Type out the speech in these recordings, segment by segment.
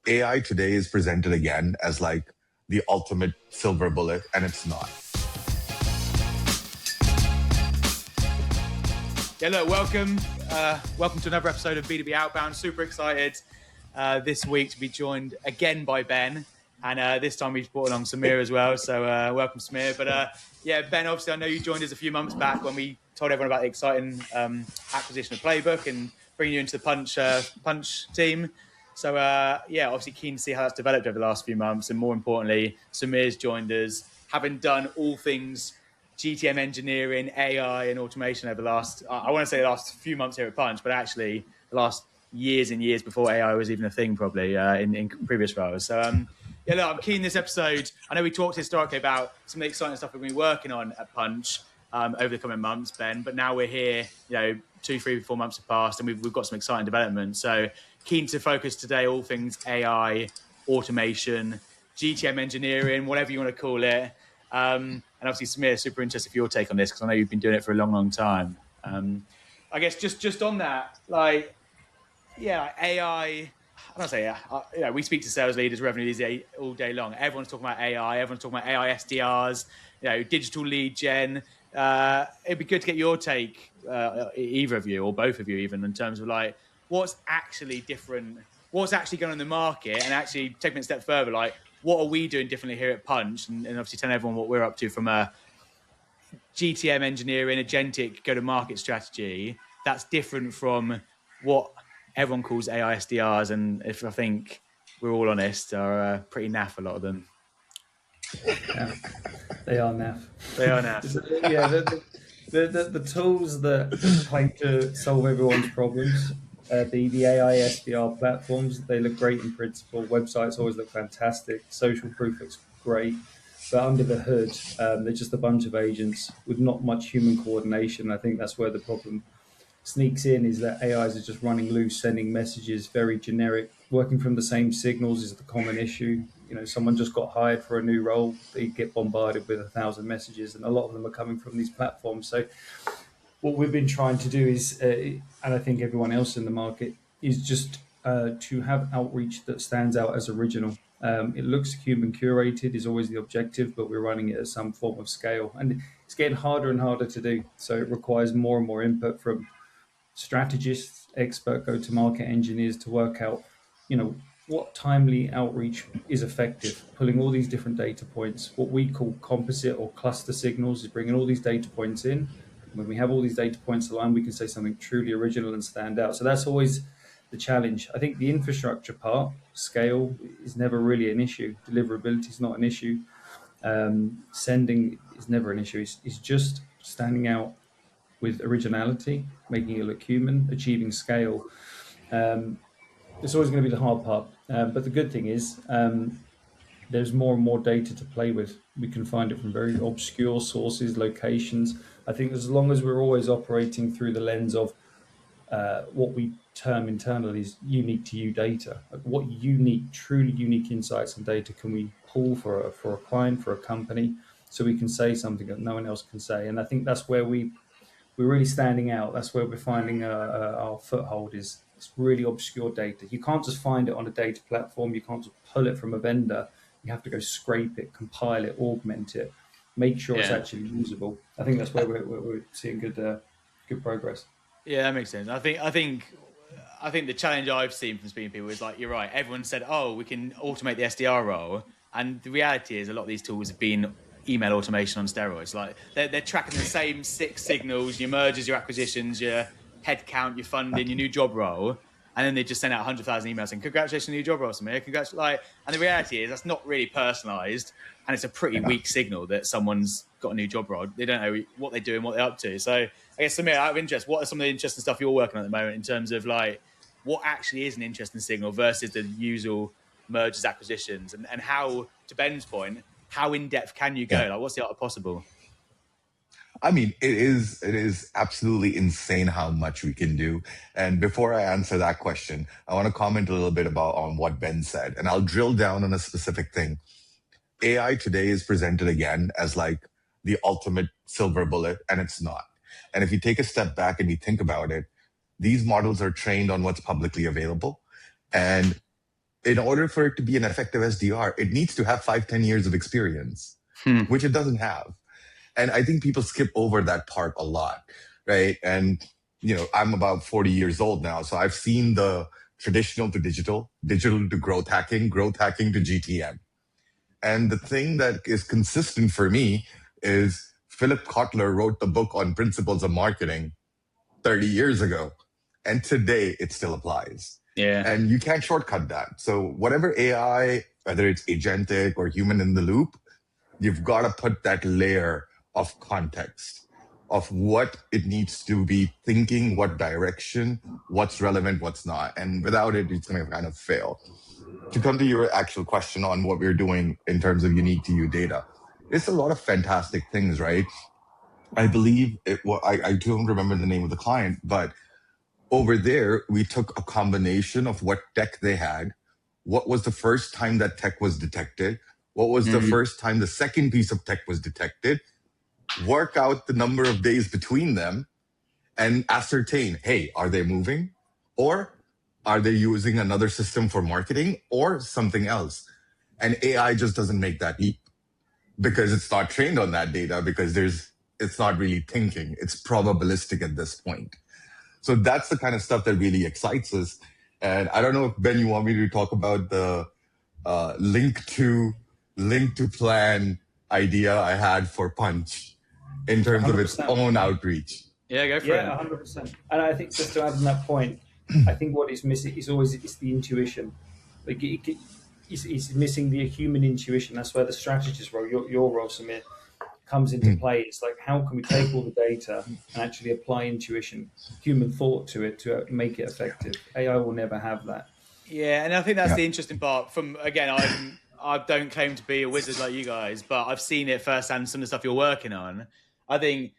AI today is presented again as like the ultimate silver bullet, and it's not. Yeah, look, welcome to another episode of B2B Outbound. Super excited this week to be joined again by Ben, and this time we've brought along Sumair as well. So welcome, Sumair. But yeah, Ben, obviously I know you joined us a few months back when we told everyone about the exciting acquisition of Playbook and bringing you into the Punch team. So yeah, obviously keen to see how that's developed over the last few months, and more importantly, Sumair's joined us, having done all things GTM engineering, AI, and automation over the last, I want to say the last few months here at Punch, but actually the last years and years before AI was even a thing, probably in previous roles. So yeah, look, I'm keen this episode. I know we talked historically about some of the exciting stuff we've been working on at Punch over the coming months, Ben, but now we're here, 2, 3, 4 months have passed and we've got some exciting developments. So keen to focus today all things AI, automation, GTM engineering, whatever you want to call it. And obviously, Sumair, super interested for your take on this because I know you've been doing it for a long, long time. I guess just on that, AI. I don't say, we speak to sales leaders, revenue leaders all day long. Everyone's talking about AI. Everyone's talking about AI SDRs, digital lead gen. It'd be good to get your take, either of you or both of you, even in terms of what's actually different, what's actually going on in the market, and actually taking it a step further, what are we doing differently here at Punch, and obviously telling everyone what we're up to from a GTM engineering, agentic go-to-market strategy that's different from what everyone calls AI SDRs, and if I think we're all honest, are pretty naff, a lot of them. Yeah, they are naff. They are naff. Yeah, the tools that claim to solve everyone's problems, the AI SDR platforms, they look great in principle. Websites always look fantastic. Social proof looks great. But under the hood, they're just a bunch of agents with not much human coordination. I think that's where the problem sneaks in, is that AIs are just running loose, sending messages, very generic. Working from the same signals is the common issue. Someone just got hired for a new role. They get bombarded with 1,000 messages, and a lot of them are coming from these platforms. So what we've been trying to do is, and I think everyone else in the market, is just to have outreach that stands out as original. It looks human curated is always the objective, but we're running it at some form of scale. And it's getting harder and harder to do. So it requires more and more input from strategists, expert go-to-market engineers to work out, what timely outreach is effective. Pulling all these different data points, what we call composite or cluster signals, is bringing all these data points in. When we have all these data points aligned, we can say something truly original and stand out. So that's always the challenge. I think the infrastructure part, scale, is never really an issue. Deliverability is not an issue. Sending is never an issue. It's just standing out with originality, making it look human, achieving scale. It's always going to be the hard part. But the good thing is there's more and more data to play with. We can find it from very obscure sources, locations. I think as long as we're always operating through the lens of what we term internally is unique to you data. What truly unique insights and data can we pull for a client, for a company, so we can say something that no one else can say. And I think that's where we're really standing out. That's where we're finding our foothold is. It's really obscure data. You can't just find it on a data platform. You can't just pull it from a vendor. You have to go scrape it, compile it, augment it, make sure it's actually usable. I think that's where we're seeing good progress. Yeah, that makes sense. I think the challenge I've seen from speaking to people is you're right. Everyone said, we can automate the SDR role. And the reality is a lot of these tools have been email automation on steroids. They're tracking the same 6 signals, your mergers, your acquisitions, your headcount, your funding, your new job role, and then they just send out 100,000 emails saying, congratulations on your new job role, Sumair. And the reality is that's not really personalized, and it's a pretty weak signal that someone's got a new job role. They don't know what they're doing, what they're up to. So I guess, Sumair, out of interest, what are some of the interesting stuff you're working on at the moment in terms of what actually is an interesting signal versus the usual mergers, acquisitions, and how, to Ben's point, how in depth can you go? What's the art of possible? I mean, it is absolutely insane how much we can do. And before I answer that question, I want to comment a little bit on what Ben said, and I'll drill down on a specific thing. AI today is presented again as the ultimate silver bullet, and it's not. And if you take a step back and you think about it, these models are trained on what's publicly available. And in order for it to be an effective SDR, it needs to have 5-10 years of experience, which it doesn't have. And I think people skip over that part a lot, right? And, I'm about 40 years old now. So I've seen the traditional to digital, digital to growth hacking to GTM. And the thing that is consistent for me is Philip Kotler wrote the book on principles of marketing 30 years ago. And today it still applies. Yeah. And you can't shortcut that. So whatever AI, whether it's agentic or human in the loop, you've got to put that layer of context of what it needs to be thinking, what direction, what's relevant, what's not. And without it, it's going to kind of fail. To come to your actual question on what we're doing in terms of unique to you data, it's a lot of fantastic things, right? I believe I don't remember the name of the client, but over there, we took a combination of what tech they had, what was the first time that tech was detected, what was the first time the second piece of tech was detected, work out the number of days between them, and ascertain, hey, are they moving? Or are they using another system for marketing or something else? And AI just doesn't make that leap because it's not trained on that data, because it's not really thinking. It's probabilistic at this point. So that's the kind of stuff that really excites us. And I don't know if, Ben, you want me to talk about the link to plan idea I had for Punch in terms 100%. Of its own outreach. Yeah, go for it. 100%. And I think just to add on that point, I think what is missing is it's the intuition. Like it's missing the human intuition. That's where the strategist role, your role, Sumair, comes into play. It's like, how can we take all the data and actually apply intuition, human thought to it to make it effective? AI will never have that. Yeah, and I think that's the interesting part. I don't claim to be a wizard like you guys, but I've seen it firsthand, some of the stuff you're working on. I think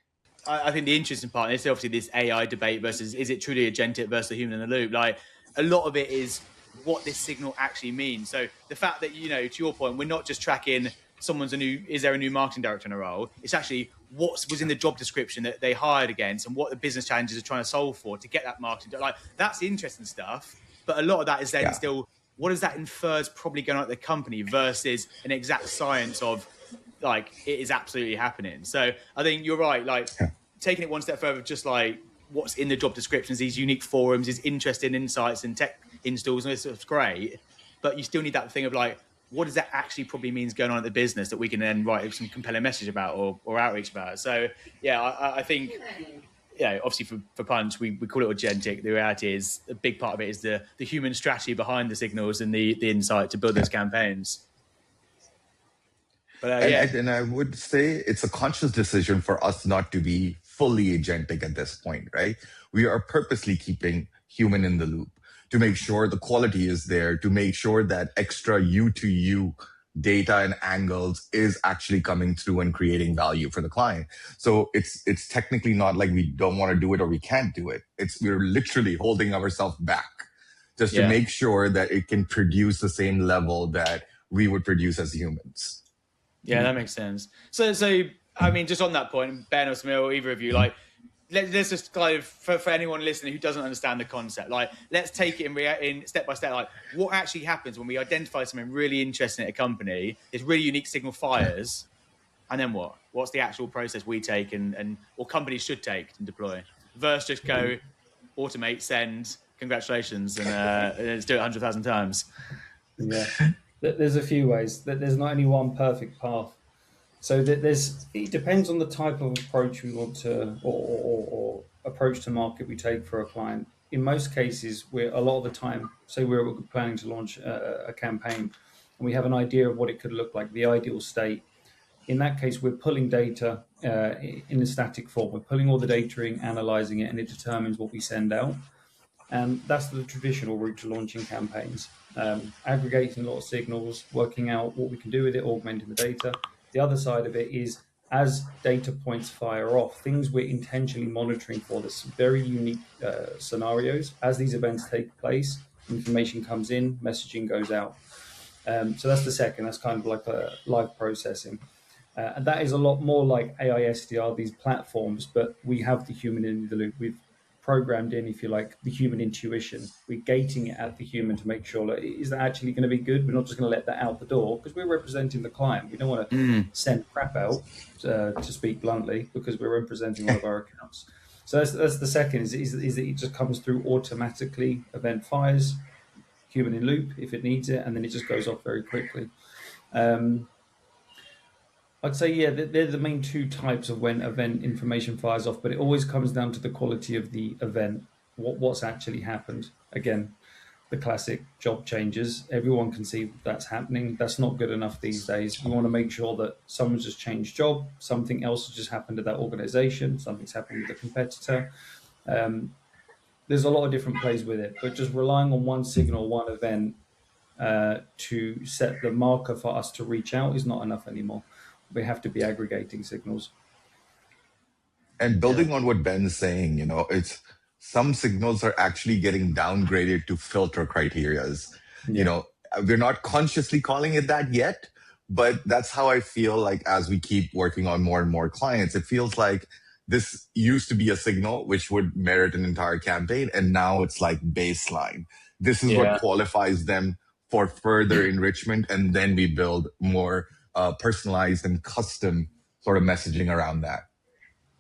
the interesting part is obviously this AI debate versus, is it truly agentic versus the human in the loop? Like, a lot of it is what this signal actually means. So the fact that, to your point, we're not just tracking is there a new marketing director in a role? It's actually what was in the job description that they hired against and what the business challenges are trying to solve for to get that marketing. Like, that's the interesting stuff. But a lot of that is then still, what does that infer is probably going on at the company versus an exact science of, like, it is absolutely happening. So I think you're right. Like, taking it one step further, just like what's in the job descriptions, these unique forums, these interesting insights and tech installs, and it's great. But you still need that thing of like, what does that actually probably means going on at the business that we can then write some compelling message about or outreach about? So yeah, I think, obviously for Punch, we call it agentic. The reality is a big part of it is the human strategy behind the signals and the insight to build those campaigns. But and I would say it's a conscious decision for us not to be fully agentic at this point, right? We are purposely keeping human in the loop to make sure the quality is there, to make sure that extra you to you data and angles is actually coming through and creating value for the client. So it's technically not like we don't want to do it or we can't do it. We're literally holding ourselves back just to make sure that it can produce the same level that we would produce as humans. Yeah, that makes sense. So I mean, just on that point, Ben or Sumair, or either of you, like, let's just kind of, for anyone listening who doesn't understand the concept, like, let's take it in step by step. Like, what actually happens when we identify something really interesting at a company, this really unique signal fires, and then what? What's the actual process we take or companies should take and deploy? Versus just go, automate, send, congratulations, and let's do it 100,000 times. Yeah. There's a few ways. There's not only one perfect path. So it depends on the type of approach we want to, or approach to market we take for a client. In most cases, a lot of the time, say we're planning to launch a campaign, and we have an idea of what it could look like, the ideal state. In that case, we're pulling data in a static form. We're pulling all the data in, analyzing it, and it determines what we send out. And that's the traditional route to launching campaigns. Aggregating a lot of signals, working out what we can do with it, augmenting the data. The other side of it is, as data points fire off, things we're intentionally monitoring for, there's some very unique scenarios. As these events take place, information comes in, messaging goes out. So that's the second. That's kind of like a live processing. And that is a lot more like AI SDR, these platforms, but we have the human in the loop. We've programmed in, if you like, the human intuition. We're gating it at the human to make sure that is that actually going to be good. We're not just going to let that out the door because we're representing the client. We don't want to send crap out, to speak bluntly, because we're representing one of our accounts. So that's the second is that it just comes through automatically. Event fires, human in loop if it needs it, and then it just goes off very quickly. I'd say, yeah, they're the main two types of when event information fires off, but it always comes down to the quality of the event, what's actually happened. Again, the classic job changes. Everyone can see that's happening. That's not good enough these days. We want to make sure that someone's just changed job, something else has just happened to that organization, something's happened with a competitor. There's a lot of different plays with it, but just relying on one signal, one event to set the marker for us to reach out is not enough anymore. We have to be aggregating signals. And building on what Ben's saying, it's some signals are actually getting downgraded to filter criterias. We're not consciously calling it that yet, but that's how I feel like as we keep working on more and more clients, it feels like this used to be a signal which would merit an entire campaign, and now it's like baseline. This is what qualifies them for further enrichment, and then we build more personalized and custom sort of messaging around that.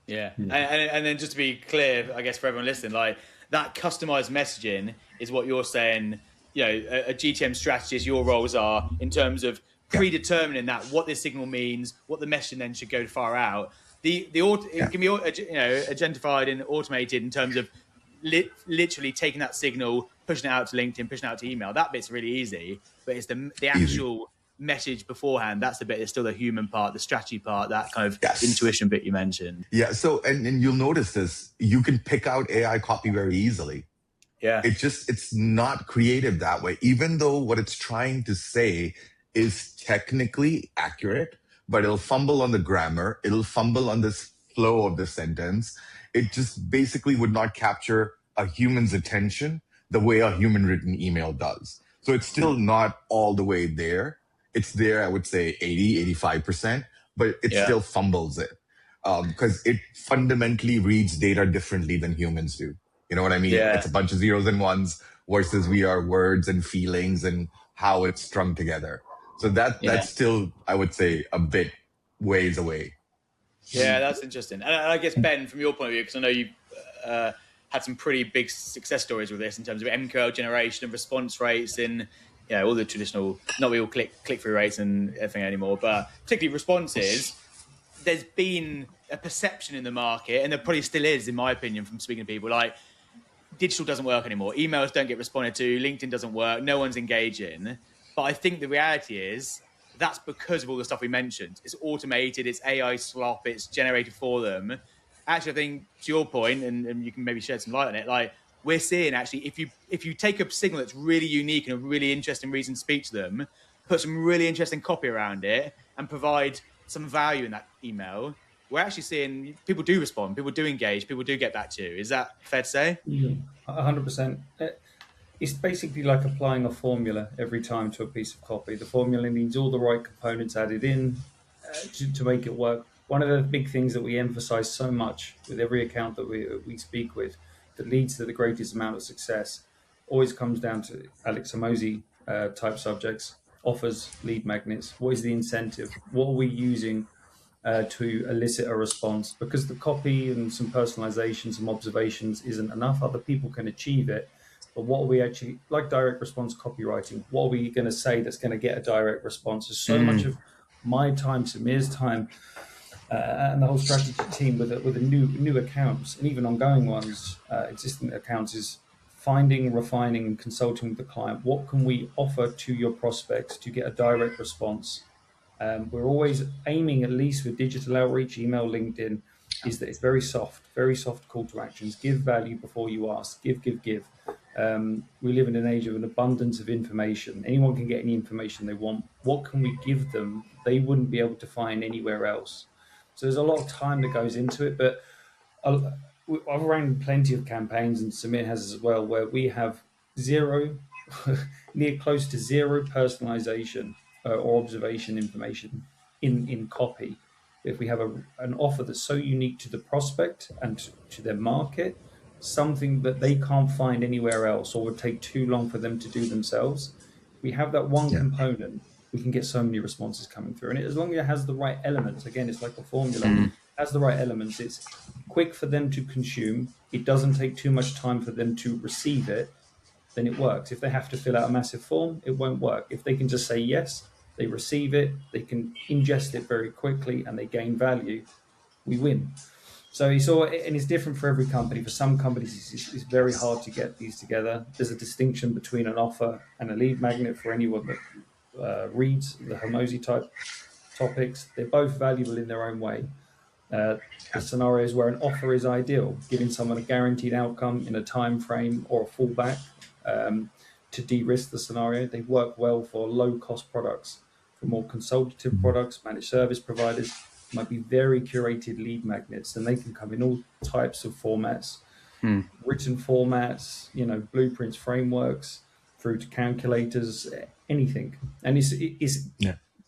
Yeah. And then just to be clear, I guess for everyone listening, like that customized messaging is what you're saying, a GTM strategist, your roles are in terms of predetermining that, what this signal means, what the messaging then should go far out. It can be agentified and automated in terms of literally taking that signal, pushing it out to LinkedIn, pushing it out to email. That bit's really easy, but it's the actual message beforehand. That's the bit that's still the human part, the strategy part, that kind of intuition bit you mentioned. Yeah. So, and you'll notice this, you can pick out AI copy very easily. Yeah. It's not creative that way, even though what it's trying to say is technically accurate, but it'll fumble on the grammar. It'll fumble on this flow of the sentence. It just basically would not capture a human's attention the way a human written email does. So it's still not all the way there. It's there, I would say 80, 85%, but it still fumbles it because it fundamentally reads data differently than humans do. You know what I mean? Yeah. It's a bunch of zeros and ones versus we are words and feelings and how it's strung together. So that's still, I would say, a bit ways away. Yeah, that's interesting. And I guess, Ben, from your point of view, because I know you've had some pretty big success stories with this in terms of MQL generation and response rates in all the traditional, not real click-through rates and everything anymore, but particularly responses. There's been a perception in the market, and there probably still is, in my opinion, from speaking to people, like digital doesn't work anymore. Emails don't get responded to. LinkedIn doesn't work. No one's engaging. But I think the reality is that's because of all the stuff we mentioned. It's automated. It's AI slop. It's generated for them. Actually, I think to your point, and you can maybe shed some light on it, like we're seeing actually, if you take a signal that's really unique and a really interesting reason to speak to them, put some really interesting copy around it, and provide some value in that email, we're actually seeing people do respond, people do engage, people do get back to you. Is that fair to say? 100%. It's basically like applying a formula every time to a piece of copy. The formula needs all the right components added in to make it work. One of the big things that we emphasize so much with every account that we speak with that leads to the greatest amount of success always comes down to Alex Hormozi type subjects: offers, lead magnets. What is the incentive? What are we using to elicit a response? Because the copy and some personalization, some observations isn't enough. Other people can achieve it. But what are we actually, like direct response copywriting, what are we going to say that's going to get a direct response? There's so much of my time, Sumair's time, and the whole strategy team with the new accounts and even ongoing ones, existing accounts, is finding, refining, and consulting with the client. What can we offer to your prospects to get a direct response? We're always aiming, at least with digital outreach, email, LinkedIn, is that it's very soft call to actions. Give value before you ask. Give. We live in an age of an abundance of information. Anyone can get any information they want. What can we give them they wouldn't be able to find anywhere else? So there's a lot of time that goes into it, but I've run plenty of campaigns, and Sumair has as well, where we have near close to zero personalization or observation information in copy. If we have an offer that's so unique to the prospect and to their market, something that they can't find anywhere else or would take too long for them to do themselves. We have that one Yeah. component, we can get so many responses coming through. And as long as it has the right elements, again, it's like a formula, has the right elements, it's quick for them to consume. It doesn't take too much time for them to receive it, then it works. If they have to fill out a massive form, it won't work. If they can just say yes, they receive it, they can ingest it very quickly, and they gain value, we win. So you saw, and it's different for every company. For some companies, it's very hard to get these together. There's a distinction between an offer and a lead magnet for anyone that reads the Hormozy type topics. They're both valuable in their own way. The scenarios where an offer is ideal, giving someone a guaranteed outcome in a time frame or a fallback to de-risk the scenario. They work well for low-cost products. For more consultative products, managed service providers might be very curated lead magnets, and they can come in all types of formats, written formats, blueprints, frameworks, through to calculators, anything. And it's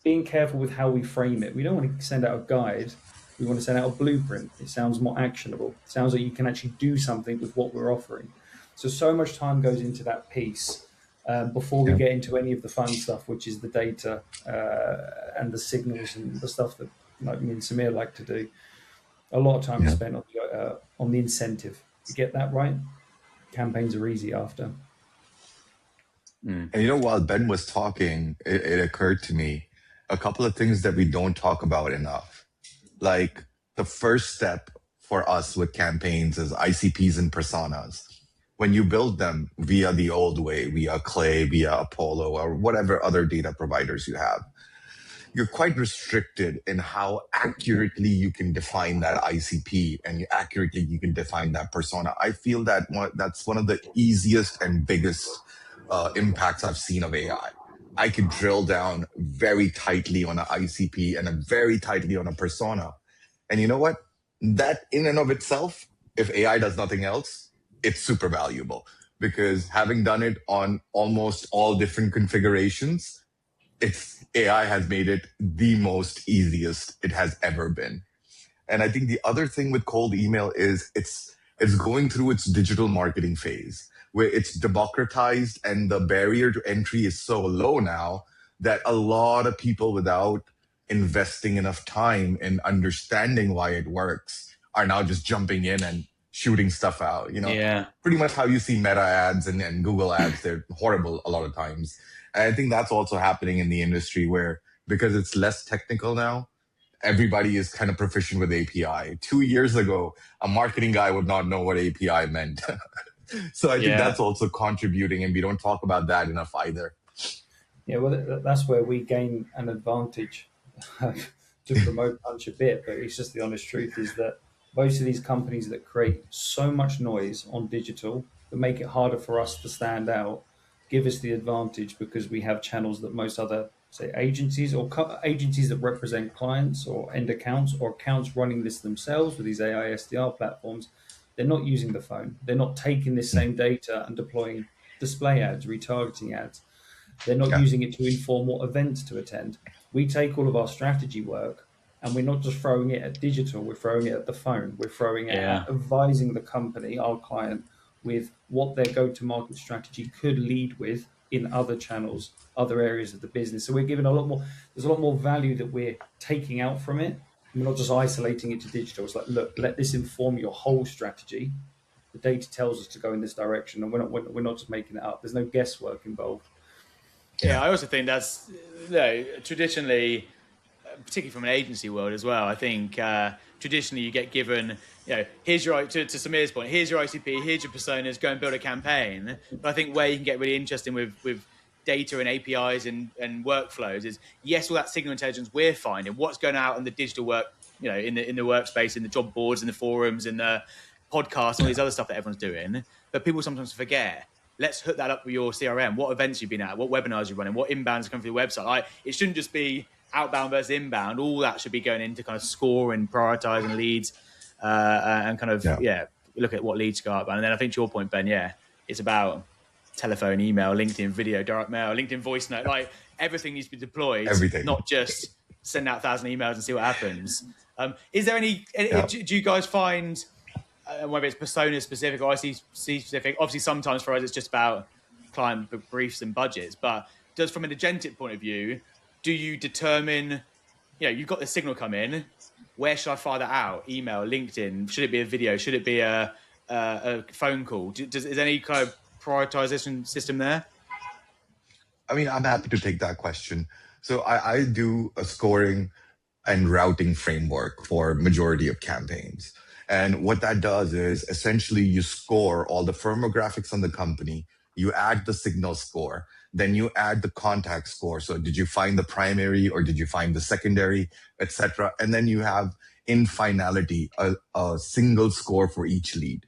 being careful with how we frame it. We don't want to send out a guide. We want to send out a blueprint. It sounds more actionable. It sounds like you can actually do something with what we're offering. So much time goes into that piece before we get into any of the fun stuff, which is the data and the signals and the stuff that like me and Sumair like to do. A lot of time is spent on the incentive. You get that right, campaigns are easy after. And while Ben was talking, it occurred to me a couple of things that we don't talk about enough. Like the first step for us with campaigns is ICPs and personas. When you build them via the old way, via Clay, via Apollo, or whatever other data providers you have, you're quite restricted in how accurately you can define that ICP and accurately you can define that persona. I feel that that's one of the easiest and biggest impacts I've seen of AI. I could drill down very tightly on an ICP and very tightly on a persona. And you know what? That in and of itself, if AI does nothing else, it's super valuable, because having done it on almost all different configurations, AI has made it the most easiest it has ever been. And I think the other thing with cold email is it's going through its digital marketing phase, where it's democratized and the barrier to entry is so low now that a lot of people, without investing enough time in understanding why it works, are now just jumping in and shooting stuff out. Pretty much how you see Meta ads and Google ads. They're horrible a lot of times. And I think that's also happening in the industry, where because it's less technical now, everybody is kind of proficient with API. 2 years ago, a marketing guy would not know what API meant. So I think that's also contributing, and we don't talk about that enough either. Yeah, well, that's where we gain an advantage to promote Punch a bit. But it's just the honest truth is that most of these companies that create so much noise on digital that make it harder for us to stand out give us the advantage, because we have channels that most other, say, agencies or agencies that represent clients or end accounts or accounts running this themselves with these AI SDR platforms, they're not using the phone. They're not taking this same data and deploying display ads, retargeting ads. They're not using it to inform what events to attend. We take all of our strategy work and we're not just throwing it at digital, we're throwing it at the phone. We're throwing it at advising the company, our client, with what their go-to-market strategy could lead with in other channels, other areas of the business. So we're giving a lot more, there's a lot more value that we're taking out from it. We're not just isolating it to digital. It's like, look, let this inform your whole strategy. The data tells us to go in this direction, and we're not just making it up. There's no guesswork involved. Yeah, I also think that's traditionally, particularly from an agency world as well. I think traditionally you get given, here's your, to Sumair's point, here's your ICP, here's your personas, go and build a campaign. But I think where you can get really interesting with data and APIs and workflows is, yes, all that signal intelligence we're finding, what's going out in the digital work, in the workspace, in the job boards, in the forums, in the podcasts, all these other stuff that everyone's doing. But people sometimes forget. Let's hook that up with your CRM. What events you've been at, what webinars you're running, what inbounds come through your website. It shouldn't just be outbound versus inbound. All that should be going into kind of scoring, prioritizing leads, and kind of look at what leads go outbound. And then I think to your point, Ben, it's about telephone, email, LinkedIn video, direct mail, LinkedIn voice note. Like everything needs to be deployed. Everything. Not just send out 1,000 emails and see what happens. Is there any? Do you guys find? whether it's persona specific or IC specific. Obviously, sometimes for us it's just about client briefs and budgets. But does from an agentic point of view, do you determine? You've got the signal come in. Where should I fire that out? Email, LinkedIn? Should it be a video? Should it be a phone call? Is there any kind of prioritization system there? I mean, I'm happy to take that question. So I do a scoring and routing framework for majority of campaigns. And what that does is essentially you score all the firmographics on the company, you add the signal score, then you add the contact score. So did you find the primary or did you find the secondary, etc. And then you have in finality a single score for each lead.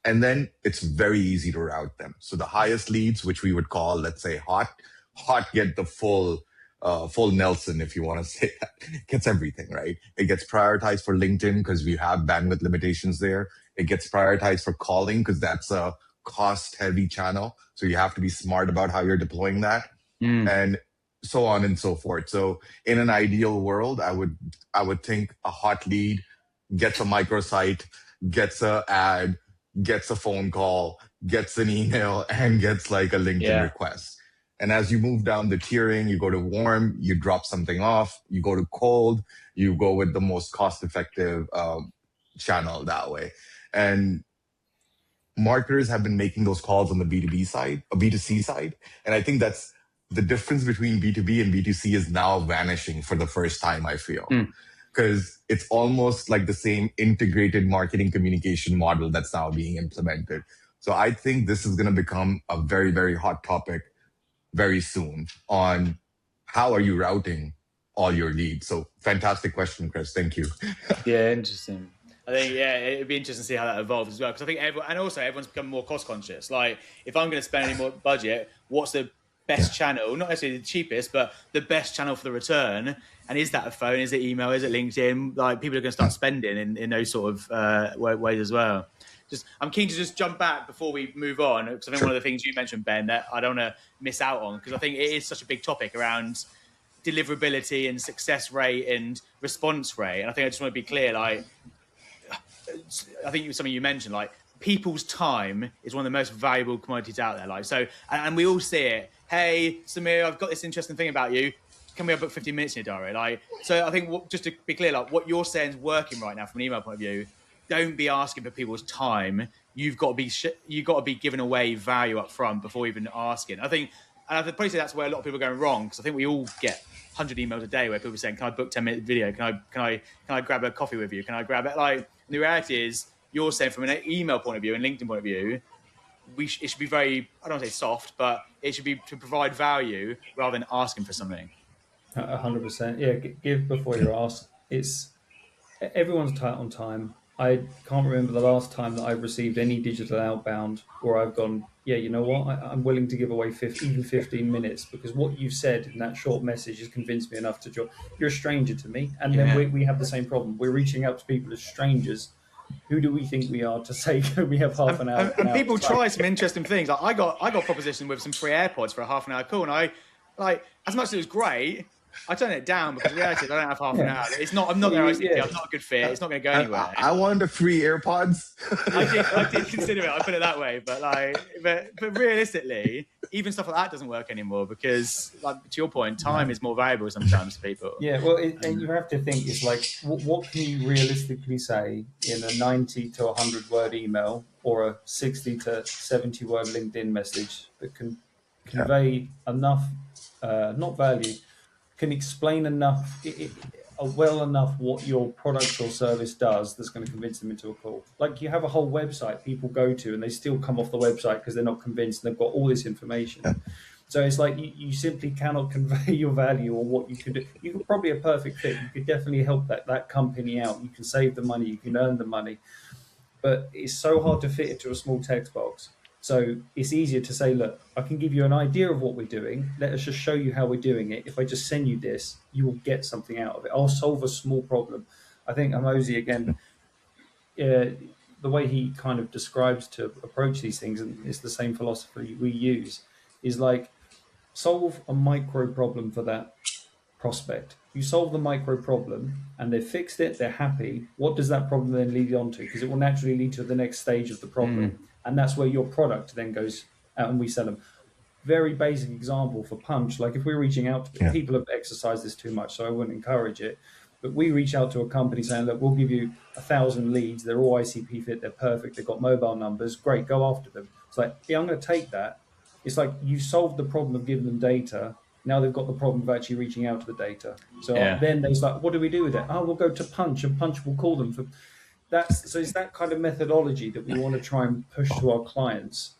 And then it's very easy to route them. So the highest leads, which we would call, let's say, hot get the full Nelson, if you want to say that, gets everything, right? It gets prioritized for LinkedIn because we have bandwidth limitations there. It gets prioritized for calling because that's a cost heavy channel. So you have to be smart about how you're deploying that and so on and so forth. So in an ideal world, I would think a hot lead gets a microsite, gets a ad, gets a phone call, gets an email, and gets like a LinkedIn request. And as you move down the tiering, you go to warm, you drop something off, you go to cold, you go with the most cost-effective channel that way. And marketers have been making those calls on the B2B side, or B2C side. And I think that's the difference between B2B and B2C is now vanishing for the first time, I feel. Because it's almost like the same integrated marketing communication model that's now being implemented. So I think this is going to become a very, very hot topic very soon on how are you routing all your leads. So fantastic question, Chris. Thank you. Yeah, interesting. I think, it'd be interesting to see how that evolves as well. Because I think everyone's become more cost conscious. Like, if I'm going to spend any more budget, what's the best channel? Not necessarily the cheapest, but the best channel for the return. And is that a phone? Is it email? Is it LinkedIn? Like, people are going to start spending in those sort of ways as well. I'm keen to just jump back before we move on, because I think one of the things you mentioned, Ben, that I don't want to miss out on, because I think it is such a big topic around deliverability and success rate and response rate. And I think I just want to be clear, like, I think something you mentioned, like, people's time is one of the most valuable commodities out there. Like, so, and we all see it. Hey, Sumair, I've got this interesting thing about you. Can we have about 15 minutes in your diary? Like, so I think just to be clear, like, what you're saying is working right now from an email point of view. Don't be asking for people's time. You've got to be giving away value up front before even asking. I think, and I'd probably say that's where a lot of people are going wrong, because I think we all get 100 emails a day where people are saying, "Can I book 10-minute video? Can I grab a coffee with you? Can I grab it?" Like, the reality is, you're saying from an email point of view and LinkedIn point of view, it should be very, I don't want to say soft, but it should be to provide value rather than asking for something. 100%. Yeah, give before you're asked. It's everyone's tight on time. I can't remember the last time that I've received any digital outbound where I've gone, yeah, you know what, I'm willing to give away even 15 minutes, because what you've said in that short message has convinced me enough to join. You're a stranger to me. And then we have the same problem. We're reaching out to people as strangers. Who do we think we are to say we have half an hour? And people try some interesting things. Like, I got propositioned with some free AirPods for a half an hour call, and I, like, as much as it was great, I turned it down because the reality is I don't have half an hour. It's not. I'm not their ICP. I'm not a good fit. It's not going to go anywhere. I wanted the free AirPods. I did consider it. I put it that way, but realistically, even stuff like that doesn't work anymore, because, like, to your point, time is more valuable sometimes to people. Yeah, well, and you have to think, it's like, what can you realistically say in a 90 to 100 word email or a 60 to 70 word LinkedIn message that can convey enough, not value, can explain enough, well enough what your product or service does that's going to convince them into a call. Like, you have a whole website people go to and they still come off the website because they're not convinced, and they've got all this information. So it's like you simply cannot convey your value or what you could do. You could probably a perfect fit. You could definitely help that company out. You can save the money, you can earn the money. But it's so hard to fit into a small text box. So it's easier to say, look, I can give you an idea of what we're doing. Let us just show you how we're doing it. If I just send you this, you will get something out of it. I'll solve a small problem. I think Amosi, again, the way he kind of describes to approach these things, and it's the same philosophy we use, is like, solve a micro problem for that prospect. You solve the micro problem and they've fixed it, they're happy. What does that problem then lead on to? Because it will naturally lead to the next stage of the problem. And that's where your product then goes out and we sell them. Very basic example for Punch, like if we're reaching out to people have exercised this too much, so I wouldn't encourage it. But we reach out to a company saying, look, we'll give you 1,000 leads. They're all ICP fit. They're perfect. They've got mobile numbers. Great. Go after them. It's like, yeah, I'm going to take that. It's like you solved the problem of giving them data. Now they've got the problem of actually reaching out to the data. So then they're like, what do we do with it? Oh, we'll go to Punch and Punch will call them. So it's that kind of methodology that we want to try and push to our clients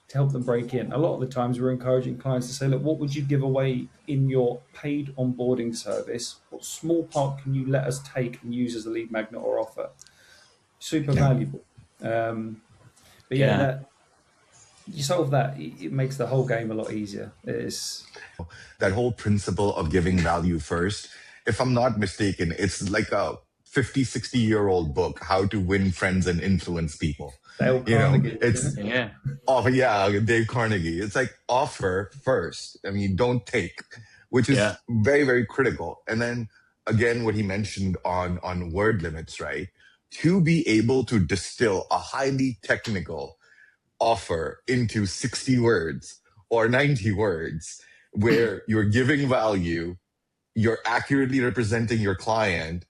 to help them break in. A lot of the times we're encouraging clients to say, look, what would you give away in your paid onboarding service? What small part can you let us take and use as a lead magnet or offer? Super valuable. But that you solve that, it makes the whole game a lot easier. That whole principle of giving value first, if I'm not mistaken, it's like a 50, 60-year-old book, How to Win Friends and Influence People. It's Dave Carnegie. It's like offer first. I mean, don't take, which is very, very critical. And then again, what he mentioned on word limits, right? To be able to distill a highly technical offer into 60 words or 90 words where you're giving value, you're accurately representing your client,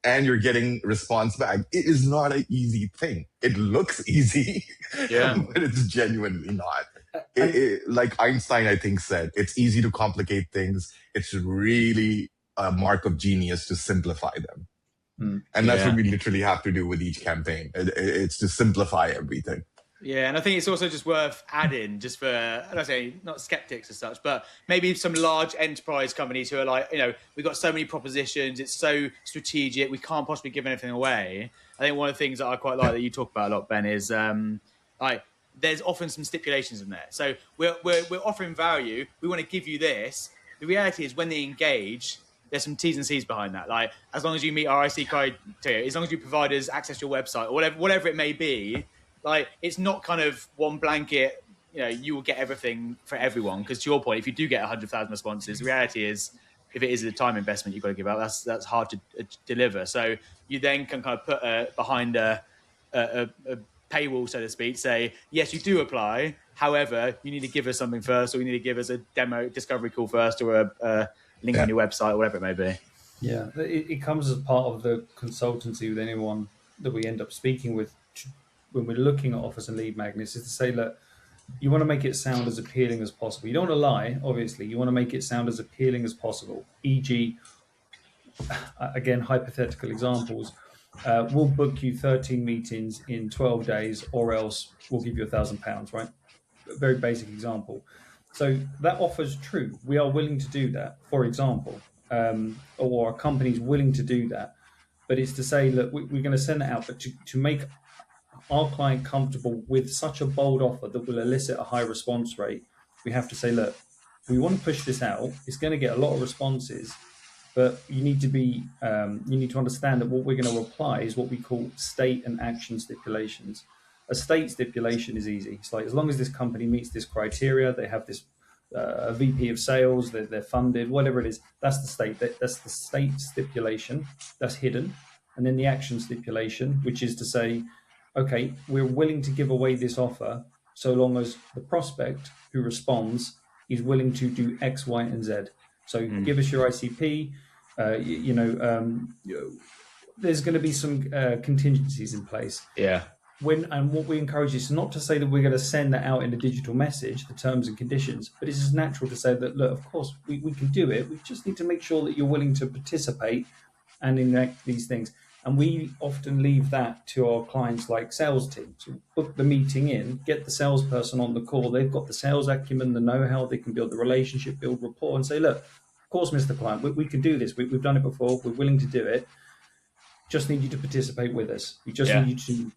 and you're getting response back. It is not an easy thing. It looks easy, but it's genuinely not. Like Einstein, I think, said, it's easy to complicate things. It's really a mark of genius to simplify them. And that's what we literally have to do with each campaign. It's to simplify everything. Yeah, and I think it's also just worth adding, just for, I say, not skeptics as such, but maybe some large enterprise companies who are like, we've got so many propositions, it's so strategic, we can't possibly give anything away. I think one of the things that I quite like that you talk about a lot, Ben, is there's often some stipulations in there. So we're offering value, we want to give you this. The reality is when they engage, there's some T's and C's behind that. Like, as long as you meet our IC criteria, as long as you provide us access to your website, or whatever it may be, like, it's not kind of one blanket, you will get everything for everyone. Because to your point, if you do get 100,000 responses, the reality is, if it is a time investment you've got to give out, that's hard to deliver. So you then can kind of put behind a paywall, so to speak, say, yes, you do apply. However, you need to give us something first, or you need to give us a demo discovery call first, or a link on your website, or whatever it may be. Yeah, it comes as part of the consultancy with anyone that we end up speaking with when we're looking at offers and lead magnets, is to say, look, you want to make it sound as appealing as possible. You don't want to lie, obviously. You want to make it sound as appealing as possible. E.g., again, hypothetical examples, we'll book you 13 meetings in 12 days, or else we'll give you £1,000, right? A very basic example. So that offer's true. We are willing to do that, for example, or our company's willing to do that. But it's to say, look, we're going to send it out, but to make our client comfortable with such a bold offer that will elicit a high response rate, we have to say, look, we want to push this out. It's going to get a lot of responses, but you need to understand that what we're going to apply is what we call state and action stipulations. A state stipulation is easy. It's like, as long as this company meets this criteria, they have this a VP of sales, they're funded, whatever it is, that's the state. That's the state stipulation. That's hidden. And then the action stipulation, which is to say, okay, we're willing to give away this offer so long as the prospect who responds is willing to do X, Y, and Z. So give us your ICP. There's going to be some contingencies in place. Yeah. And what we encourage is not to say that we're going to send that out in a digital message, the terms and conditions, but it's just natural to say that, look, of course, we can do it. We just need to make sure that you're willing to participate and enact these things. And we often leave that to our clients like sales teams. So book the meeting in, get the salesperson on the call. They've got the sales acumen, the know-how. They can build the relationship, build rapport, and say, look, of course, Mr. Client, we can do this. We've done it before. We're willing to do it. Just need you to participate with us. We just need you to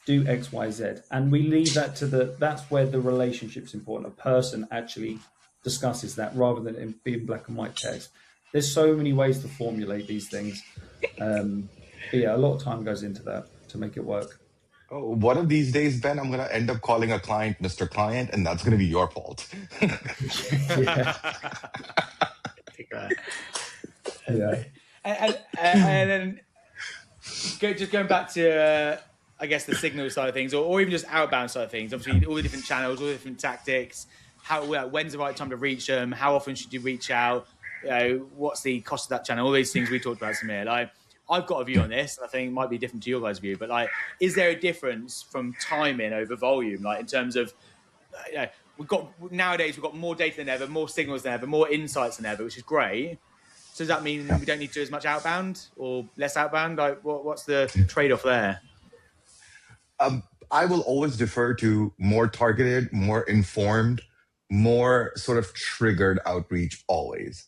do X, Y, Z. And we leave that to that's where the relationship's important. A person actually discusses that rather than it being black and white text. There's so many ways to formulate these things. But yeah, a lot of time goes into that to make it work. Oh, one of these days, Ben, I'm going to end up calling a client Mr. Client, and that's going to be your fault. Yeah. And then just going back to I guess the signal side of things, or even just outbound side of things. Obviously, all the different channels, all the different tactics. When's the right time to reach them? How often should you reach out? What's the cost of that channel? All these things we talked about, Sumair. Like, I've got a view on this, and I think it might be different to your guys' view. But like, is there a difference from timing over volume? Like in terms of, we've got more data than ever, more signals than ever, more insights than ever, which is great. So does that mean we don't need to do as much outbound or less outbound? Like, what's the trade-off there? I will always defer to more targeted, more informed, more sort of triggered outreach always.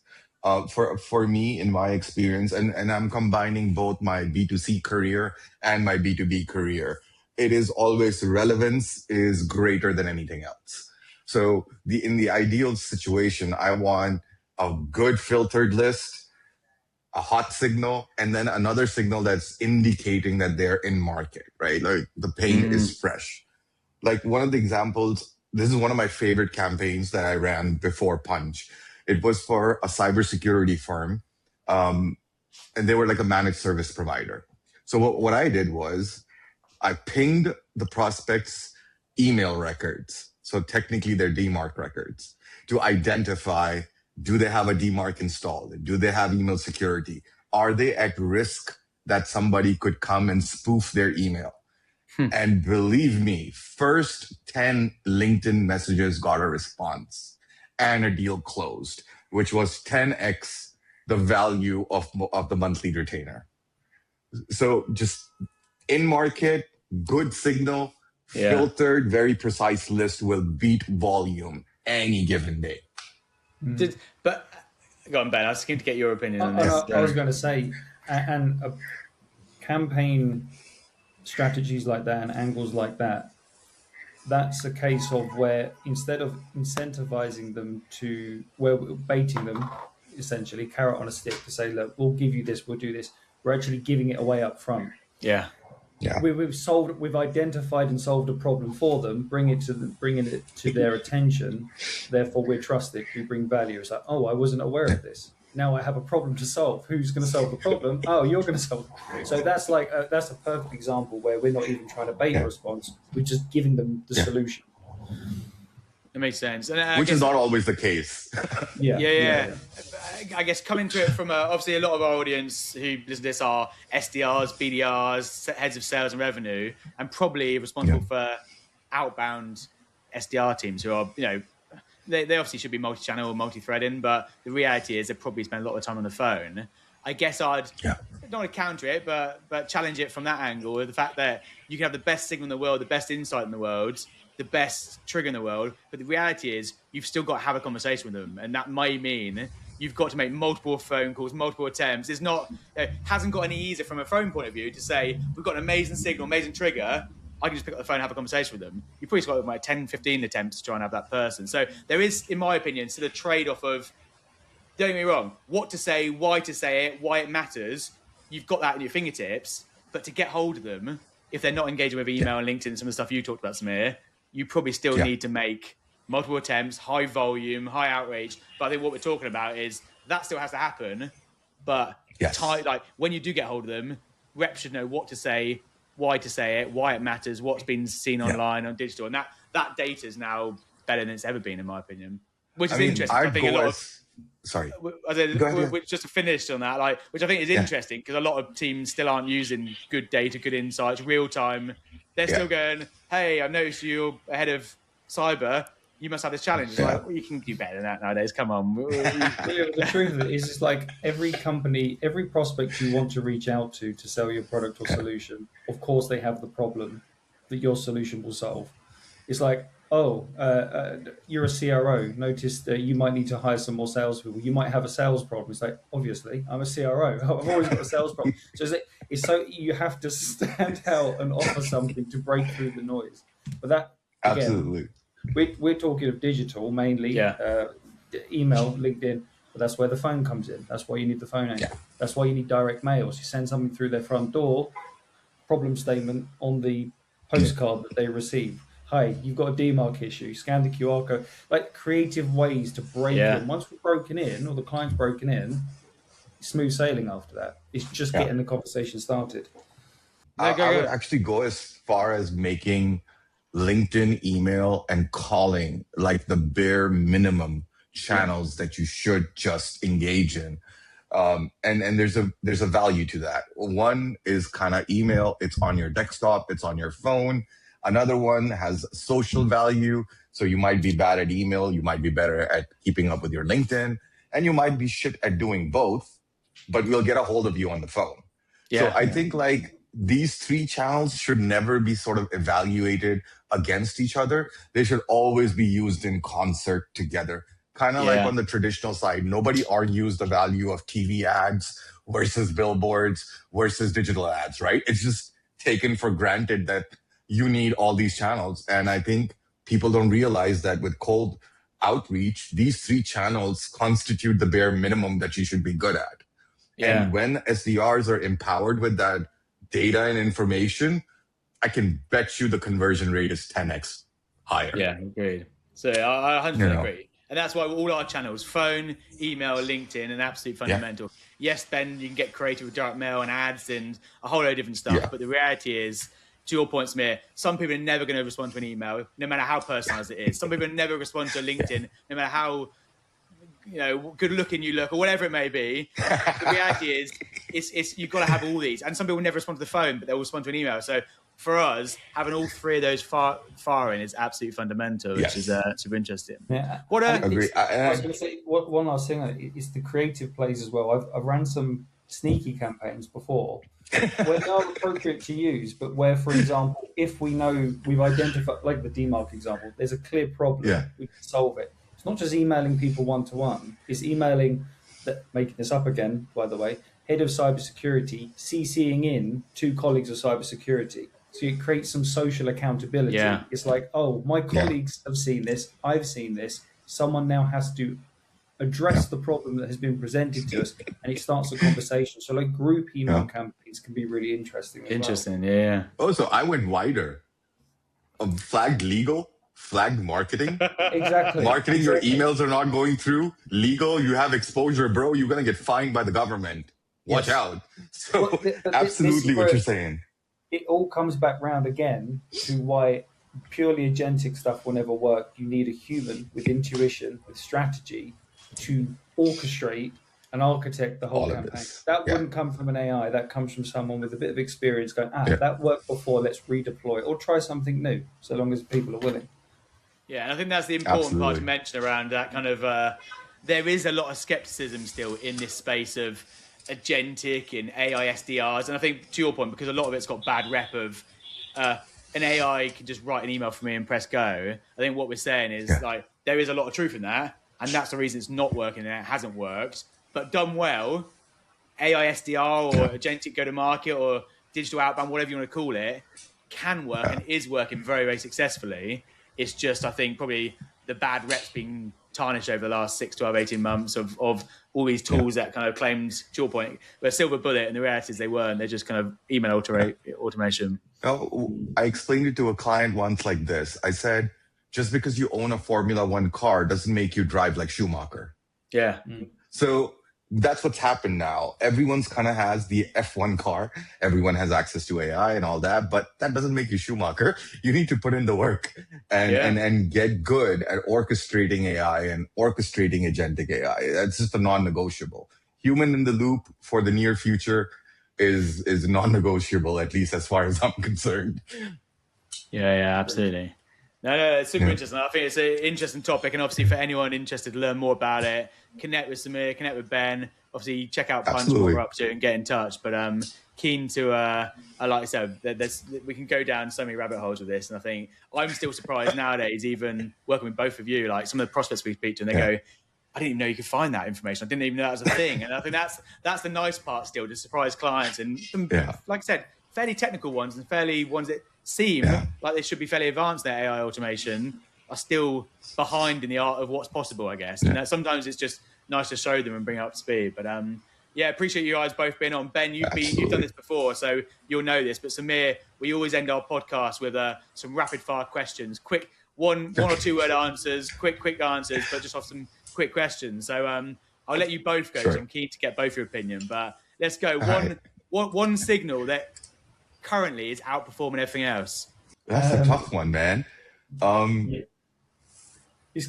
For me, in my experience, and I'm combining both my B2C career and my B2B career, it is always relevance is greater than anything else. So in the ideal situation, I want a good filtered list, a hot signal, and then another signal that's indicating that they're in market, right? Like the paint is fresh. Like one of the examples, this is one of my favorite campaigns that I ran before Punch. It was for a cybersecurity firm, and they were like a managed service provider. So what I did was I pinged the prospect's email records. So technically they're DMARC records to identify, do they have a DMARC installed? Do they have email security? Are they at risk that somebody could come and spoof their email? And believe me, first 10 LinkedIn messages got a response and a deal closed, which was 10x the value of the monthly retainer. So just in market, good signal, filtered, very precise list will beat volume any given day. But go on, Ben. I was keen to get your opinion on this. I was going to say, and campaign strategies like that and angles like that, that's a case of where instead of incentivizing them to, where we're baiting them, essentially carrot on a stick to say, look, we'll give you this, we'll do this. We're actually giving it away up front. Yeah. We've identified and solved a problem for them, bringing it to their attention. Therefore, we're trusted. We bring value. It's like, oh, I wasn't aware of this. Now I have a problem to solve. Who's going to solve the problem? Oh, you're going to solve it. So that's like that's a perfect example where we're not even trying to bait a response. We're just giving them the solution. It makes sense. And which is not always the case. Yeah. I guess coming to it from obviously a lot of our audience who listen to this are SDRs, BDRs, heads of sales and revenue, and probably responsible for outbound SDR teams who are, they obviously should be multi-channel or multi-threading, but the reality is they probably spend a lot of time on the phone. I guess I'd not want to counter it, but challenge it from that angle, with the fact that you can have the best signal in the world, the best insight in the world, the best trigger in the world, but the reality is you've still got to have a conversation with them, and that may mean you've got to make multiple phone calls, multiple attempts. It's not, hasn't got any easier from a phone point of view to say, we've got an amazing signal, amazing trigger, I can just pick up the phone and have a conversation with them. You've probably got like 10, 15 attempts to try and have that person. So there is, in my opinion, still a trade-off of, don't get me wrong, what to say, why it matters. You've got that in your fingertips, but to get hold of them, if they're not engaging with email and LinkedIn and some of the stuff you talked about, Sumair, you probably still need to make multiple attempts, high volume, high outreach. But I think what we're talking about is that still has to happen. But like when you do get hold of them, reps should know what to say, why to say it, why it matters, what's been seen online on digital. And that data is now better than it's ever been, in my opinion. Which is interesting. I think a lot of... Sorry. Just to finish on that, which I think is interesting, because a lot of teams still aren't using good data, good insights, real time. They're still going, hey, I noticed you're ahead of cyber. You must have this challenge. It's like, well, you can do better than that nowadays. Come on. The truth of it is, it's like every company, every prospect you want to reach out to sell your product or solution, of course they have the problem that your solution will solve. It's like, you're a CRO. Notice that you might need to hire some more salespeople. You might have a sales problem. It's like, obviously, I'm a CRO. I've always got a sales problem. So it's so you have to stand out and offer something to break through the noise. But that, again, absolutely. We're talking of digital mainly, email, LinkedIn, but that's where the phone comes in. That's why you need the phone angle. That's why you need direct mails. You send something through their front door, problem statement on the postcard that they receive. Hi, you've got a DMARC issue. Scan the QR code. Like creative ways to break in. Once we're broken in, or the client's broken in, smooth sailing after that. It's just Yeah. getting the conversation started. I would actually go as far as making LinkedIn, email, and calling like the bare minimum channels that you should just engage in. And there's a value to that. One is kind of email. It's on your desktop. It's on your phone. Another one has social value. So you might be bad at email. You might be better at keeping up with your LinkedIn, and you might be shit at doing both, but we'll get a hold of you on the phone. So I think like these three channels should never be sort of evaluated against each other. They should always be used in concert together. Kind of like on the traditional side, nobody argues the value of TV ads versus billboards versus digital ads, right? It's just taken for granted that you need all these channels. And I think people don't realize that with cold outreach, these three channels constitute the bare minimum that you should be good at. And when SDRs are empowered with that data and information, I can bet you the conversion rate is 10x higher. Yeah, agreed. So I 100% agree. And that's why all our channels, phone, email, LinkedIn, and absolute fundamental. Yes, Ben, you can get creative with direct mail and ads and a whole load of different stuff. But the reality is, to your point, Sumair, some people are never going to respond to an email, no matter how personalized it is. Some people never respond to LinkedIn, no matter how good looking you look or whatever it may be. The reality is, it's you've got to have all these. And some people never respond to the phone, but they'll respond to an email. So for us, having all three of those firing is absolutely fundamental, which is super interesting. Yeah, I agree. I was going to say one last thing is the creative plays as well. I've ran some sneaky campaigns before where they are appropriate to use, but where, for example, if we know we've identified, like the DMARC example, there's a clear problem, we can solve it. It's not just emailing people one-to-one. It's emailing, making this up again, by the way, head of cybersecurity, CCing in 2 colleagues of cybersecurity. So it creates some social accountability. Yeah. It's like, oh, my colleagues have seen this. I've seen this. Someone now has to address the problem that has been presented to us, and it starts a conversation. So like group email campaigns can be really interesting as well. Yeah. Oh, so I went wider. Flagged legal, flagged marketing. Exactly. Marketing, your emails are not going through. Legal, you have exposure, bro. You're going to get fined by the government. Watch out. So absolutely what you're saying. It all comes back round again to why purely agentic stuff will never work. You need a human with intuition, with strategy to orchestrate and architect the whole campaign. That wouldn't come from an AI. That comes from someone with a bit of experience going, that worked before, let's redeploy or try something new, so long as people are willing. Yeah, and I think that's the important part to mention around that kind of, there is a lot of skepticism still in this space of agentic and AI SDRs. And I think, to your point, because a lot of it's got bad rep of an AI can just write an email for me and press go. I think what we're saying is like there is a lot of truth in that. And that's the reason it's not working and it hasn't worked. But done well, AI SDR or agentic go-to-market or digital outbound, whatever you want to call it, can work and is working very, very successfully. It's just, I think, probably the bad reps being tarnished over the last 6, 12, 18 months of all these tools that kind of claimed, to your point, were a silver bullet, and the reality is they weren't. They're just kind of email automation. Oh, I explained it to a client once like this. I said, just because you own a Formula One car doesn't make you drive like Schumacher. Yeah. So that's what's happened now. Everyone's kind of has the F1 car. Everyone has access to AI and all that, but that doesn't make you Schumacher. You need to put in the work and get good at orchestrating AI and orchestrating agentic AI. That's just a non-negotiable. Human in the loop for the near future is non-negotiable, at least as far as I'm concerned. Yeah, absolutely. No, it's super interesting. I think it's an interesting topic, and obviously for anyone interested to learn more about it, connect with Sumair, connect with Ben. Obviously, check out Punch, what we're up to, and get in touch. But keen to, like I said, we can go down so many rabbit holes with this, and I think I'm still surprised nowadays, even working with both of you, like some of the prospects we speak to, and they go, I didn't even know you could find that information. I didn't even know that was a thing. And I think that's the nice part still, to surprise clients. And like I said, fairly technical ones and fairly ones that seem like they should be fairly advanced, their AI automation, are still behind in the art of what's possible, I guess. And that sometimes it's just nice to show them and bring up to speed. But appreciate you guys both being on. Ben, you've done this before, so you'll know this. But Sumair, we always end our podcast with some rapid fire questions, quick one or two word answers, quick answers, but just off some quick questions. So I'll let you both go, Sure. so I'm keen to get both your opinion. But let's go. Right. One signal that currently is outperforming everything else. That's a tough one, man. Yeah.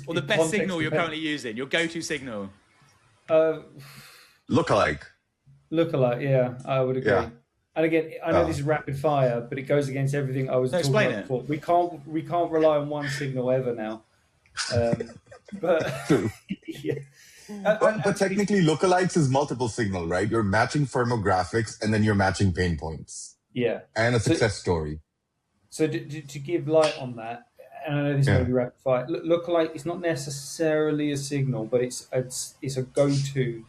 Or the best signal you're currently using, your go-to signal. Lookalike. Lookalike, yeah, I would agree. Yeah. And again, I know this is rapid fire, but it goes against everything I was talking about before. We can't rely on one signal ever now. But True. yeah. But technically, lookalikes is multiple signal, right? You're matching firmographics and then you're matching pain points. Yeah. And a success story. So to give light on that, and I know this may be rapid fire, lookalike is not necessarily a signal, but it's a go-to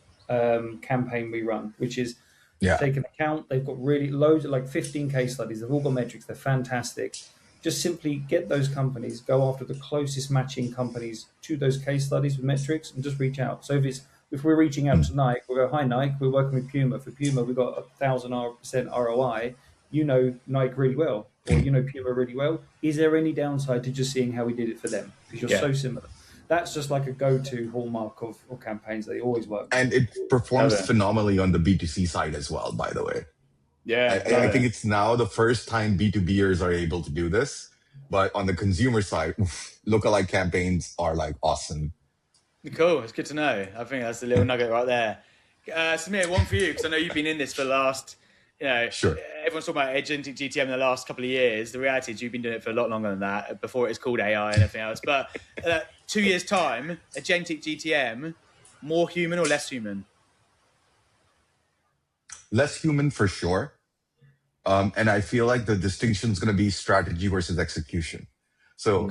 campaign we run, which is take an account. They've got really loads of 15 case studies. They've all got metrics. They're fantastic. Just simply get those companies, go after the closest matching companies to those case studies with metrics, and just reach out. So if we're reaching out to Nike, we'll go, hi Nike, we're working with Puma. For Puma, we've got 1,000% ROI. You know Nike really well, or you know Puma really well. Is there any downside to just seeing how we did it for them? Because you're so similar. That's just like a go-to hallmark of campaigns. They always work. And it performs phenomenally on the B2C side as well, by the way. Yeah. I think it's now the first time B2Bers are able to do this. But on the consumer side, lookalike campaigns are awesome. Cool. It's good to know. I think that's a little nugget right there. Sumair, one for you, because I know you've been in this for the last, Sure. Everyone's talking about agentic GTM in the last couple of years. The reality is you've been doing it for a lot longer than that, before it was called AI and everything else. But 2 years' time, agentic GTM, more human or less human? Less human for sure. And I feel like the distinction is going to be strategy versus execution. So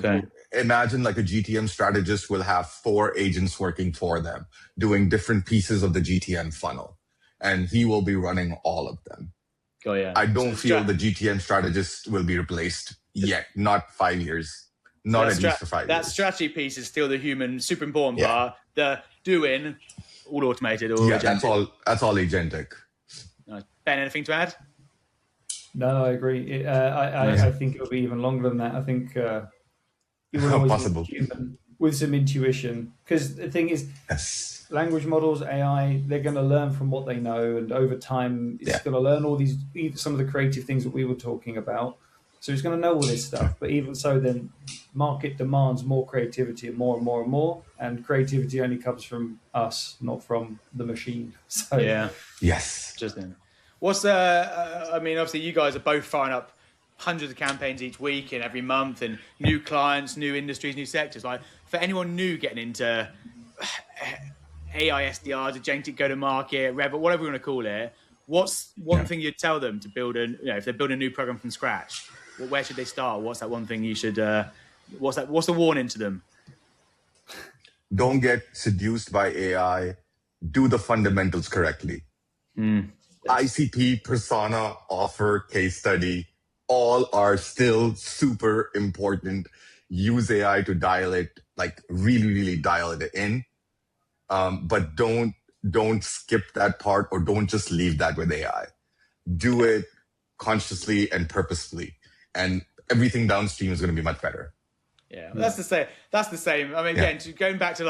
imagine a GTM strategist will have 4 agents working for them, doing different pieces of the GTM funnel. And he will be running all of them. Oh, yeah. I don't feel the GTM strategist will be replaced yet, not 5 years. Not at least for 5 years. That strategy piece is still the human, super important part. The doing, all automated. All agentic. That's all agentic. Nice. Ben, anything to add? No, I agree. I think it'll be even longer than that. I think it will always be human with some intuition. Because the thing is, language models, AI, they're going to learn from what they know, and over time, it's going to learn all these, some of the creative things that we were talking about. So it's going to know all this stuff. But even so, then market demands more creativity and more and more and more. And creativity only comes from us, not from the machine. So Yes. Interesting. What's I mean, obviously you guys are both firing up hundreds of campaigns each week and every month, and new clients, new industries, new sectors. For anyone new getting into AI SDRs, agentic go-to-market, Rebel, whatever you want to call it, what's one thing you'd tell them to build if they're building a new program from scratch? Where should they start? What's that one thing you should? What's the warning to them? Don't get seduced by AI. Do the fundamentals correctly. ICP, persona, offer, case study, all are still super important. Use AI to dial it, really, really dial it in. But don't skip that part, or don't just leave that with AI. Do it consciously and purposefully, and everything downstream is going to be much better. Yeah, that's the same. I mean, again, going back to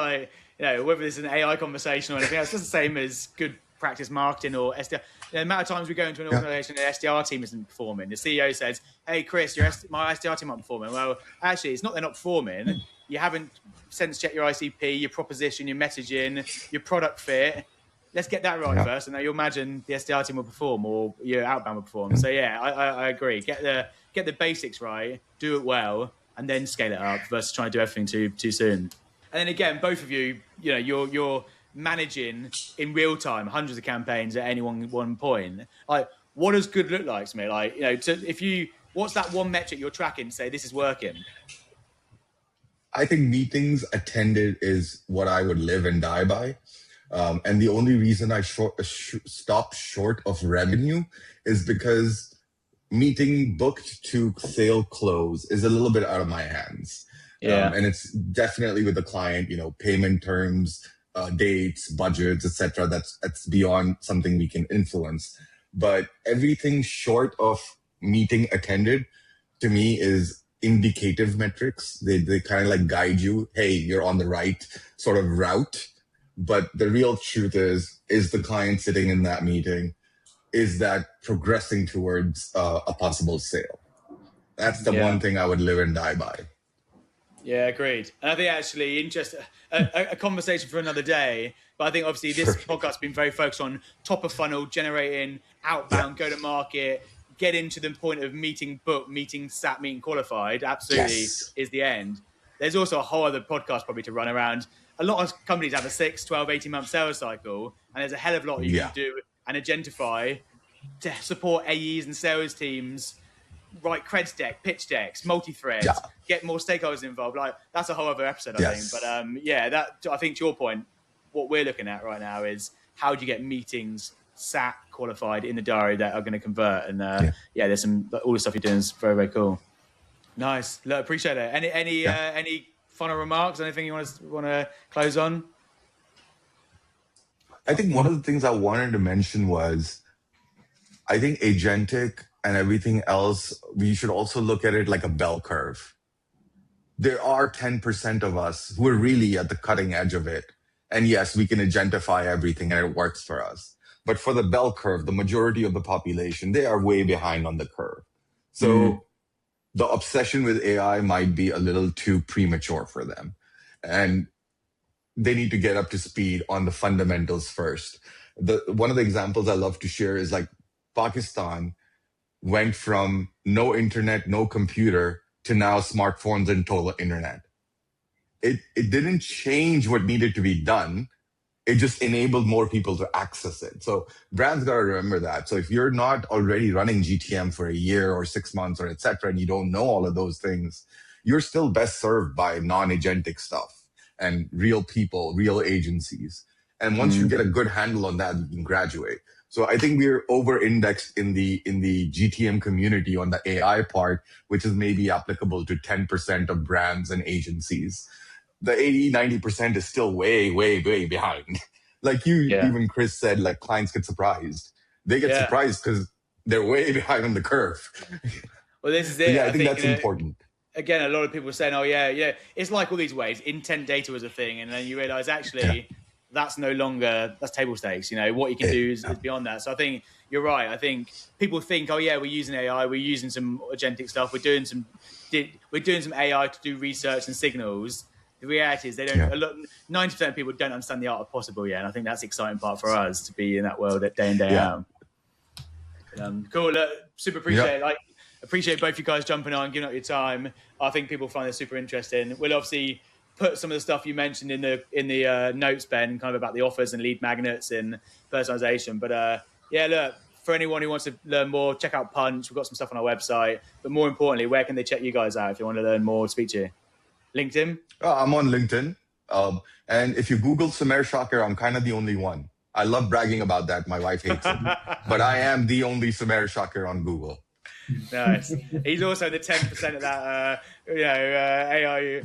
whether it's an AI conversation or anything else, it's the same as good practice marketing or SDR. The amount of times we go into an organization and the SDR team isn't performing, the CEO says, hey, Chris, my SDR team aren't performing. Well, actually, it's not they're not performing. You haven't sense checked your ICP, your proposition, your messaging, your product fit. Let's get that right first, and then you'll imagine the SDR team will perform, or your outbound will perform. So I agree. Get the basics right, do it well, and then scale it up versus trying to do everything too soon. And then again, both of you, you're managing in real time hundreds of campaigns at any one point. What does good look like to me? What's that one metric you're tracking to say this is working? I think meetings attended is what I would live and die by. And the only reason I stop short of revenue is because meeting booked to sale close is a little bit out of my hands. And it's definitely with the client, payment terms, dates, budgets, etc. That's beyond something we can influence. But everything short of meeting attended to me is indicative metrics. They kind of guide you. Hey, you're on the right sort of route. But the real truth is the client sitting in that meeting, is that progressing towards a possible sale? That's the one thing I would live and die by. Yeah, agreed. And I think actually a conversation for another day. But I think obviously this podcast has been very focused on top of funnel, generating outbound, go to market, get into the point of meeting booked, meeting sat, meeting qualified. Absolutely is the end. There's also a whole other podcast probably to run around. A lot of companies have a 6, 12, 18-month sales cycle, and there's a hell of a lot you can do and agentify to support AEs and sales teams, write creds deck, pitch decks, multi-threads, get more stakeholders involved. Like that's a whole other episode, I think. But that I think to your point, what we're looking at right now is how do you get meetings sat qualified in the diary that are going to convert? And there's some all the stuff you're doing is very, very cool. Nice. Look, appreciate it. Any final remarks? Anything you want to close on? I think one of the things I wanted to mention was, I think agentic and everything else, we should also look at it like a bell curve. There are 10% of us who are really at the cutting edge of it. And yes, we can agentify everything and it works for us. But for the bell curve, the majority of the population, they are way behind on the curve. So the obsession with AI might be a little too premature for them. And they need to get up to speed on the fundamentals first. One of the examples I love to share is like Pakistan went from no internet, no computer to now smartphones and total internet. It didn't change what needed to be done. It just enabled more people to access it. So brands got to remember that. So if you're not already running GTM for a year or 6 months or et cetera, and you don't know all of those things, you're still best served by non-agentic stuff and real people, real agencies. And once you get a good handle on that, you can graduate. So I think we're over-indexed in the GTM community on the AI part, which is maybe applicable to 10% of brands and agencies. The 80, 90% is still way, way, way behind. Like even Chris said, like clients get surprised. They get surprised because they're way behind on the curve. Well, this is it. Yeah, I think that's important. Again, a lot of people are saying, it's like all these ways. Intent data was a thing. And then you realize actually that's no longer, that's table stakes. What you can do is beyond that. So I think you're right. I think people think, we're using AI, we're using some agentic stuff. We're doing some AI to do research and signals. The reality is they don't. 90% of people don't understand the art of possible yet, and I think that's the exciting part for us to be in that world day in day out. Cool. Super appreciate it. Appreciate both you guys jumping on, giving up your time. I think people find this super interesting. We'll obviously put some of the stuff you mentioned in the notes, Ben, kind of about the offers and lead magnets and personalization. But look, for anyone who wants to learn more, check out Punch. We've got some stuff on our website. But more importantly, where can they check you guys out if you want to learn more, speak to you? LinkedIn? I'm on LinkedIn. And if you Google Sumair Shakir, I'm kind of the only one. I love bragging about that. My wife hates it. But I am the only Sumair Shakir on Google. Nice. He's also the 10% of that, AI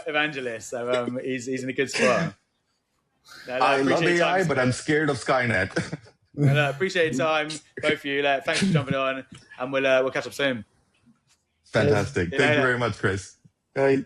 evangelist. So he's in a good spot. I love AI, but I'm scared of Skynet. Appreciate your time, both of you. Thanks for jumping on, and we'll catch up soon. Fantastic. Thank you very much, Chris. Bye.